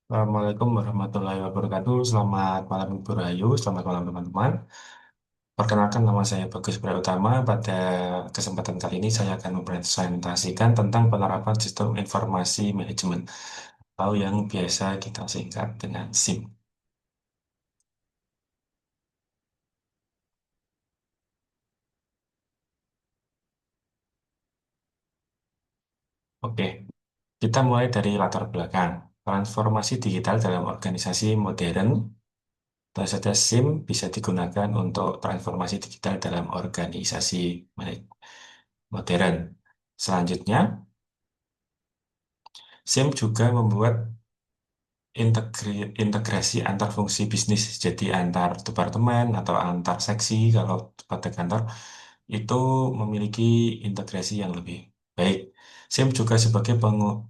Assalamualaikum warahmatullahi wabarakatuh. Selamat malam Ibu Rahayu, selamat malam teman-teman. Perkenalkan nama saya Bagus Prautama. Pada kesempatan kali ini saya akan mempresentasikan tentang penerapan sistem informasi manajemen atau yang biasa kita singkat dengan SIM. Oke, kita mulai dari latar belakang. Transformasi digital dalam organisasi modern. Tentu saja SIM bisa digunakan untuk transformasi digital dalam organisasi modern. Selanjutnya, SIM juga membuat integrasi antar fungsi bisnis, jadi antar departemen atau antar seksi kalau pada kantor itu memiliki integrasi yang lebih baik. SIM juga sebagai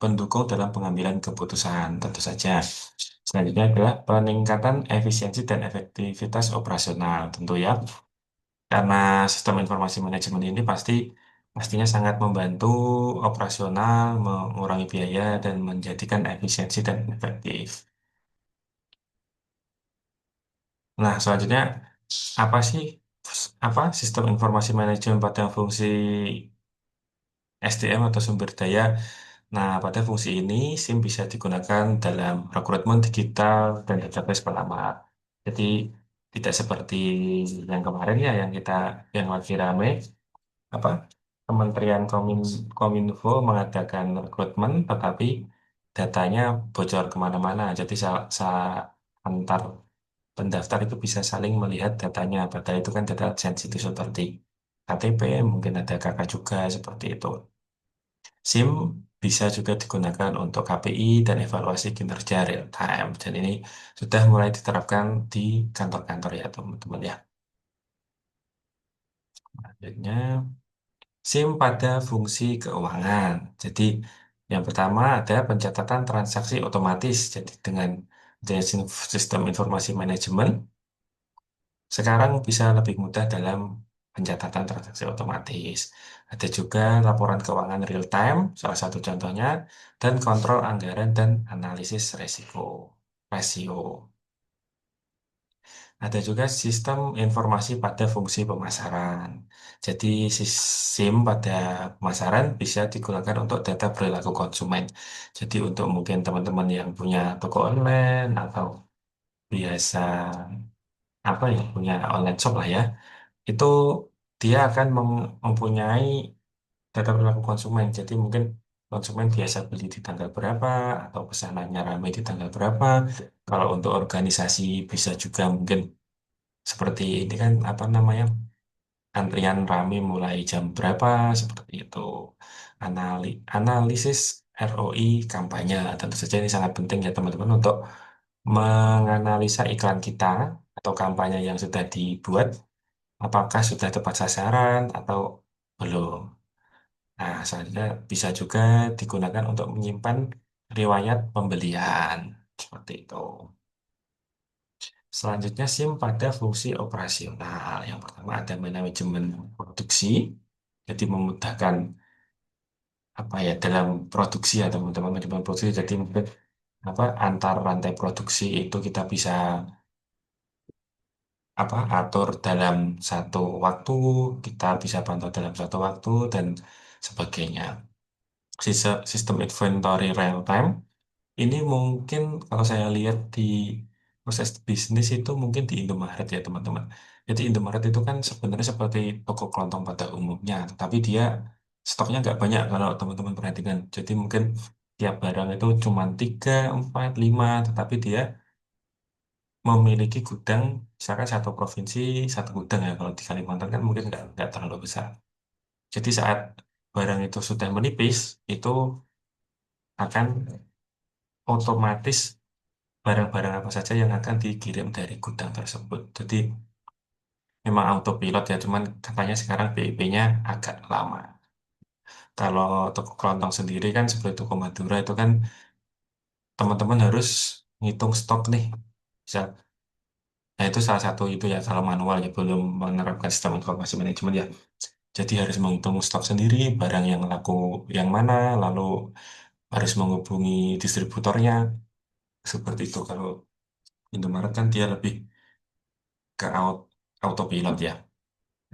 pendukung dalam pengambilan keputusan, tentu saja. Selanjutnya adalah peningkatan efisiensi dan efektivitas operasional, tentu ya. Karena sistem informasi manajemen ini pastinya sangat membantu operasional, mengurangi biaya, dan menjadikan efisiensi dan efektif. Nah, selanjutnya apa sih sistem informasi manajemen pada fungsi SDM atau sumber daya? Nah, pada fungsi ini SIM bisa digunakan dalam rekrutmen digital dan database pelamar. Jadi tidak seperti yang kemarin ya yang lagi rame apa Kominfo mengadakan rekrutmen tetapi datanya bocor kemana-mana. Jadi antar pendaftar itu bisa saling melihat datanya. Padahal itu kan data sensitif seperti KTP, mungkin ada kakak juga seperti itu. SIM bisa juga digunakan untuk KPI dan evaluasi kinerja real time. Dan ini sudah mulai diterapkan di kantor-kantor ya teman-teman ya. Selanjutnya, SIM pada fungsi keuangan. Jadi yang pertama ada pencatatan transaksi otomatis. Jadi dengan sistem informasi manajemen sekarang bisa lebih mudah dalam pencatatan transaksi otomatis. Ada juga laporan keuangan real time, salah satu contohnya, dan kontrol anggaran dan analisis rasio. Ada juga sistem informasi pada fungsi pemasaran. Jadi SIM pada pemasaran bisa digunakan untuk data perilaku konsumen. Jadi untuk mungkin teman-teman yang punya toko online atau biasa punya online shop lah ya, itu dia akan mempunyai data perilaku konsumen. Jadi mungkin konsumen biasa beli di tanggal berapa atau pesanannya ramai di tanggal berapa. Kalau untuk organisasi bisa juga mungkin seperti ini kan antrian ramai mulai jam berapa seperti itu. Analisis ROI kampanye tentu saja ini sangat penting ya teman-teman untuk menganalisa iklan kita atau kampanye yang sudah dibuat apakah sudah tepat sasaran atau belum. Nah, selanjutnya bisa juga digunakan untuk menyimpan riwayat pembelian. Seperti itu. Selanjutnya SIM pada fungsi operasional. Yang pertama ada manajemen produksi. Jadi memudahkan dalam produksi ya teman-teman manajemen produksi. Jadi mungkin antar rantai produksi itu kita bisa atur dalam satu waktu, kita bisa pantau dalam satu waktu dan sebagainya. Sistem inventory real time ini mungkin kalau saya lihat di proses bisnis itu mungkin di Indomaret ya teman-teman. Jadi Indomaret itu kan sebenarnya seperti toko kelontong pada umumnya, tapi dia stoknya nggak banyak kalau teman-teman perhatikan. Jadi mungkin tiap barang itu cuma 3, 4, 5, tetapi dia memiliki gudang, misalkan satu provinsi, satu gudang ya. Kalau di Kalimantan kan mungkin nggak terlalu besar. Jadi saat barang itu sudah menipis, itu akan otomatis barang-barang apa saja yang akan dikirim dari gudang tersebut. Jadi memang autopilot ya, cuman katanya sekarang BIP-nya agak lama. Kalau toko kelontong sendiri kan seperti toko Madura itu kan teman-teman harus ngitung stok nih. Misal, nah itu salah satu itu ya kalau manual ya belum menerapkan sistem informasi manajemen ya. Jadi harus menghitung stok sendiri, barang yang laku yang mana, lalu harus menghubungi distributornya Seperti itu kalau Indomaret kan dia lebih ke autopilot ya.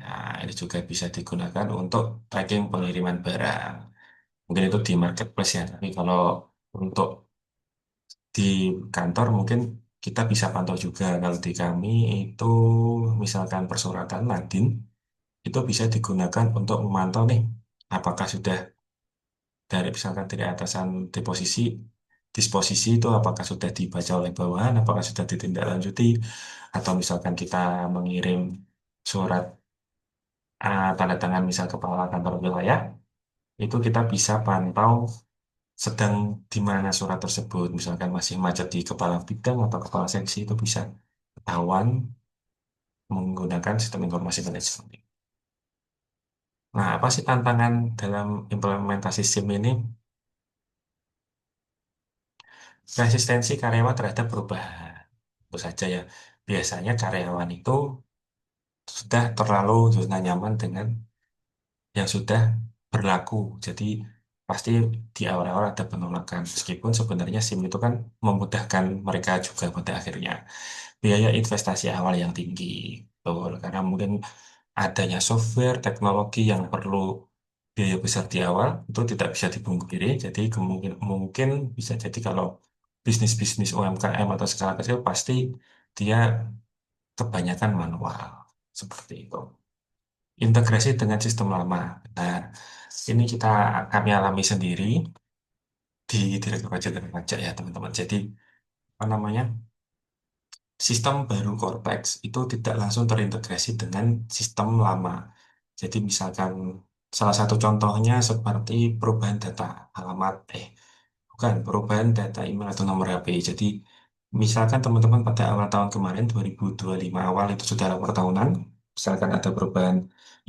Nah, ini juga bisa digunakan untuk tracking pengiriman barang. Mungkin itu di marketplace ya. Tapi kalau untuk di kantor mungkin kita bisa pantau juga. Kalau di kami itu misalkan persuratan Nadin itu bisa digunakan untuk memantau nih apakah sudah dari misalkan dari atasan disposisi itu apakah sudah dibaca oleh bawahan, apakah sudah ditindaklanjuti, atau misalkan kita mengirim surat tanda tangan misal kepala kantor wilayah, itu kita bisa pantau sedang di mana surat tersebut, misalkan masih macet di kepala bidang atau kepala seksi itu bisa ketahuan menggunakan sistem informasi manajemen. Nah, apa sih tantangan dalam implementasi SIM ini? Resistensi karyawan terhadap perubahan. Itu saja ya. Biasanya karyawan itu sudah terlalu zona nyaman dengan yang sudah berlaku. Jadi pasti di awal-awal ada penolakan. Meskipun sebenarnya SIM itu kan memudahkan mereka juga pada akhirnya. Biaya investasi awal yang tinggi. Betul. Karena mungkin adanya software, teknologi yang perlu biaya besar di awal itu tidak bisa dipungkiri. Jadi kemungkin mungkin bisa jadi kalau bisnis-bisnis UMKM atau skala kecil pasti dia kebanyakan manual seperti itu. Integrasi dengan sistem lama. Nah, ini kami alami sendiri di Direktur Pajak dan Pajak ya teman-teman. Jadi apa namanya? Sistem baru Cortex itu tidak langsung terintegrasi dengan sistem lama. Jadi misalkan salah satu contohnya seperti perubahan data alamat, bukan perubahan data email atau nomor HP. Jadi misalkan teman-teman pada awal tahun kemarin 2025 awal itu sudah lapor tahunan, misalkan ada perubahan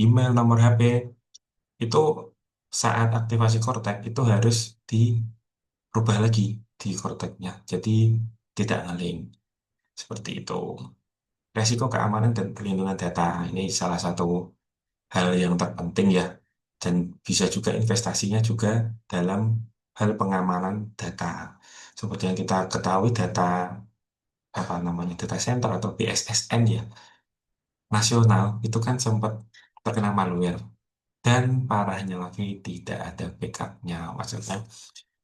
email, nomor HP, itu saat aktivasi Cortex itu harus dirubah lagi di Cortex-nya. Jadi tidak ngeling seperti itu. Resiko keamanan dan perlindungan data ini salah satu hal yang terpenting ya, dan bisa juga investasinya juga dalam hal pengamanan data. Seperti yang kita ketahui data apa namanya data center atau BSSN ya nasional itu kan sempat terkena malware dan parahnya lagi tidak ada backupnya. Maksudnya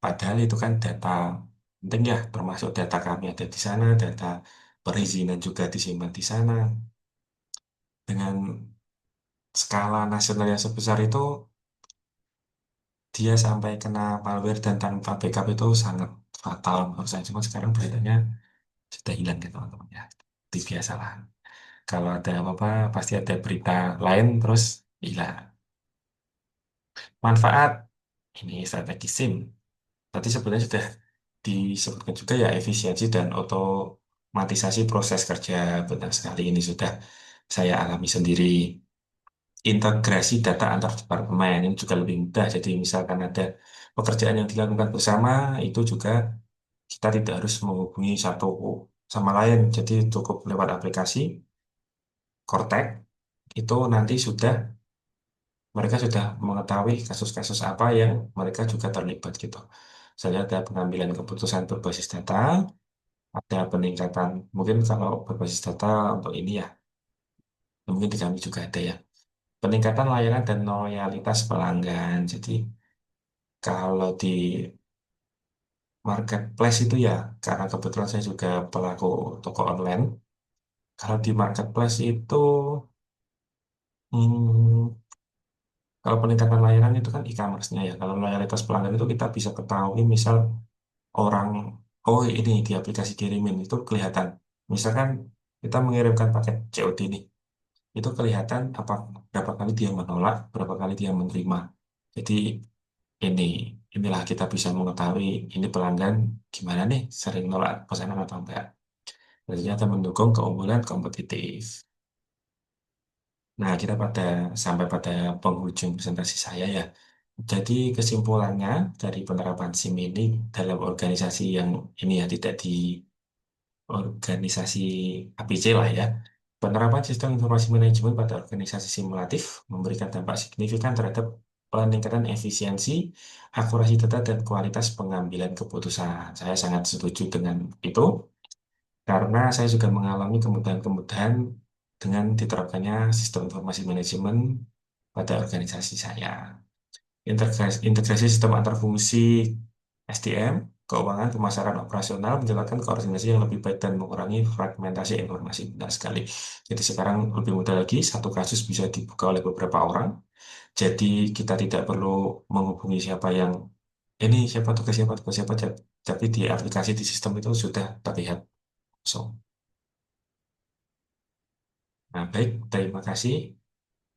padahal itu kan data penting ya, termasuk data kami ada di sana, data perizinan juga disimpan di sana. Dengan skala nasional yang sebesar itu, dia sampai kena malware dan tanpa backup itu sangat fatal menurut saya. Cuma sekarang beritanya sudah hilang gitu teman-teman ya. Itu biasa lah. Kalau ada apa-apa, pasti ada berita lain terus hilang. Manfaat, ini strategi SIM. Tadi sebenarnya sudah disebutkan juga ya efisiensi dan otomatisasi proses kerja. Benar sekali ini sudah saya alami sendiri. Integrasi data antar departemen ini juga lebih mudah. Jadi misalkan ada pekerjaan yang dilakukan bersama, itu juga kita tidak harus menghubungi satu sama lain. Jadi cukup lewat aplikasi Cortex, itu nanti mereka sudah mengetahui kasus-kasus apa yang mereka juga terlibat gitu. Misalnya ada pengambilan keputusan berbasis data, ada peningkatan, mungkin kalau berbasis data untuk ini ya, mungkin di kami juga ada ya. Peningkatan layanan dan loyalitas pelanggan. Jadi kalau di marketplace itu ya, karena kebetulan saya juga pelaku toko online. Kalau di marketplace itu, hmm, kalau peningkatan layanan itu kan e-commerce-nya ya. Kalau loyalitas pelanggan itu kita bisa ketahui, misal orang, oh ini di aplikasi kirimin itu kelihatan. Misalkan kita mengirimkan paket COD nih, itu kelihatan berapa kali dia menolak, berapa kali dia menerima. Jadi ini inilah kita bisa mengetahui ini pelanggan gimana nih, sering nolak pesanan atau enggak. Dan ternyata mendukung keunggulan kompetitif. Nah, kita sampai pada penghujung presentasi saya ya. Jadi kesimpulannya dari penerapan SIM ini dalam organisasi yang ini ya tidak di organisasi APC lah ya. Penerapan sistem informasi manajemen pada organisasi simulatif memberikan dampak signifikan terhadap peningkatan efisiensi, akurasi data, dan kualitas pengambilan keputusan. Saya sangat setuju dengan itu karena saya juga mengalami kemudahan-kemudahan dengan diterapkannya sistem informasi manajemen pada organisasi saya. Integrasi sistem antar fungsi SDM, keuangan, pemasaran operasional menjalankan koordinasi yang lebih baik dan mengurangi fragmentasi informasi. Benar sekali. Jadi sekarang lebih mudah lagi, satu kasus bisa dibuka oleh beberapa orang. Jadi kita tidak perlu menghubungi siapa yang ini siapa tugas siapa, tapi di aplikasi di sistem itu sudah terlihat. So, nah baik, terima kasih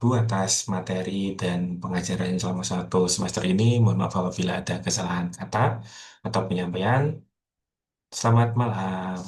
Bu atas materi dan pengajaran selama satu semester ini. Mohon maaf apabila ada kesalahan kata atau penyampaian. Selamat malam.